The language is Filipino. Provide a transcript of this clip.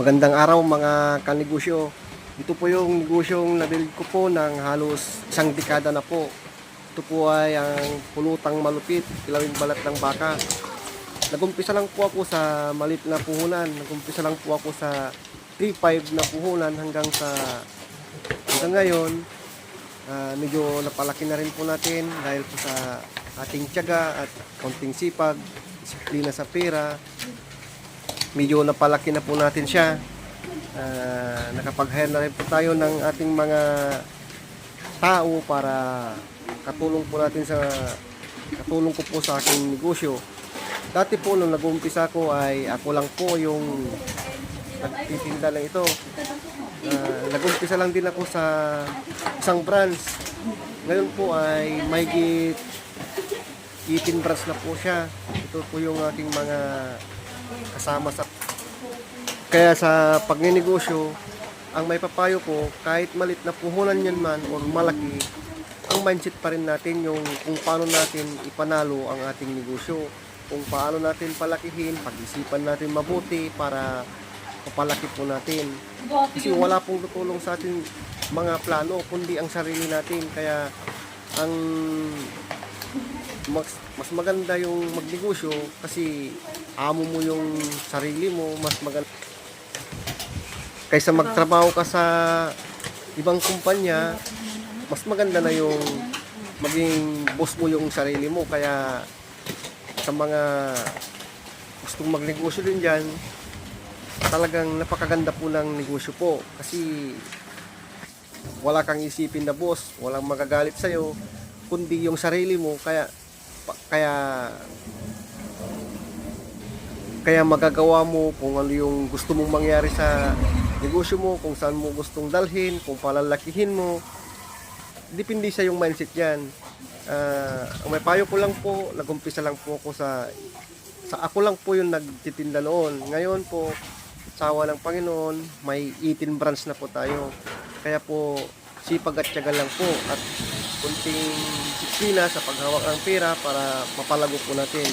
Magandang araw mga kanegosyo. Ito po yung negosyong nabuild ko po ng halos isang dekada na po. Ito po ay ang pulutang malupit, kilawing balat ng baka. Nagumpisa lang po ako sa maliit na puhunan. Nagumpisa lang po ako sa 3-5 na puhunan hanggang ngayon. Medyo napalaki na rin po natin dahil po sa ating tiyaga at konting sipag, disiplina sa pera. Medyo napalaki na po natin siya. Nakapag-hire na rin po tayo ng ating mga tao para katulong ko po sa aking negosyo. Dati po nung nag-uumpisa ko ay ako lang po yung nagtitinda lang ito. Nag-uumpisa lang din ako sa isang branch. Ngayon po ay mahigit 18 branch na po siya. Ito po yung ating mga kasama sa kaya sa pagninegosyo, ang may papayo ko, kahit malit na puhunan yan man o malaki, ang mindset pa rin natin yung kung paano natin ipanalo ang ating negosyo, kung paano natin palakihin, pag-isipan natin mabuti para mapalaki po natin. Kasi wala pong tutulong sa ating mga plano kundi ang sarili natin. Kaya ang mas maganda yung magnegosyo kasi amo mo yung sarili mo, mas maganda kaysa magtrabaho ka sa ibang kumpanya. Mas maganda na yung maging boss mo yung sarili mo. Kaya sa mga gustong magnegosyo din dyan, talagang napakaganda po ng negosyo po kasi wala kang isipin na boss, walang magagalit sa'yo kundi yung sarili mo. Kaya magagawa mo kung ano yung gusto mong mangyari sa negosyo mo, kung saan mo gustong dalhin, kung palalakihin mo. Depende sa yung mindset yan. Ang may payo ko lang po, nagumpisa lang po ako sa ako lang po yung nagtitinda noon. Ngayon po, sawa ng Panginoon, may 18 branch na po tayo. Kaya po, sipag at tiyaga lang po at kunting disiplina sa paghawak ng pera para mapalago po natin.